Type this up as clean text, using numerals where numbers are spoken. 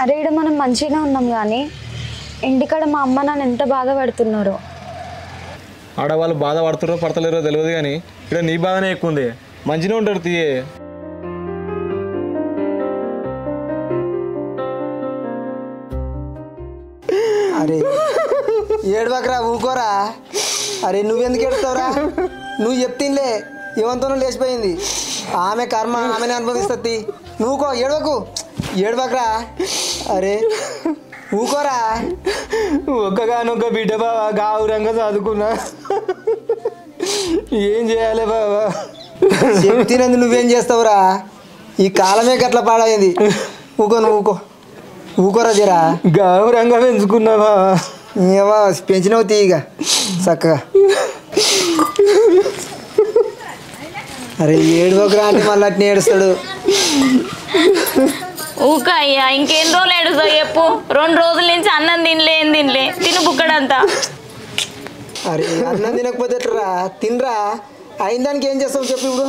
అరే ఇక్కడ మనం మంచిగా ఉన్నాం కానీ ఇంటికాడ మా అమ్మ నాన్న ఎంత బాధపడుతున్నారో. ఆడవాళ్ళు బాధపడుతున్నారో పడతలేరో తెలియదు కానీ ఇక్కడ నీ బాధనే ఎక్కువ ఉంది. మంచిగా ఉంటారు తీయే. అరే ఏడవకరా, ఊకోరా. అరే నువ్వెందుకు ఏడుస్తావురా? నువ్వు చెప్తిన్లే ఏమంతోనో లేచిపోయింది. ఆమె కర్మ ఆమెనే అనుభవిస్తుంది. నువ్వుకో, ఏడవకరా. అరే ఊకోరా. ఒక్కగానొక్క బిడ్డ బావా, గావురంగా చదువుకున్నా. ఏం చేయాలి బావా? చెప్తినందు నువ్వేం చేస్తావురా? ఈ కాలమే గట్ల పాడైంది. ఊకోరా జరా. గావురంగా పెంచుకున్నా బావా. ఏవా పెంచినవు తీయగా చక్కగా. అరే ఏడవకరా అంటే మళ్ళీ అట్నే ఏడుస్తాడు. ఊక అయ్యా, ఇంకెన్ని రోజులు ఏడుస్తావు చెప్పు? 2 రోజుల నుంచి అన్నం తినలే తిను బుక్కడంతా. అరే అన్నం తినకపోతే ఎట్లరా? తినరా. అయిన దానికి ఏం చేస్తావు చెప్పు ఇప్పుడు?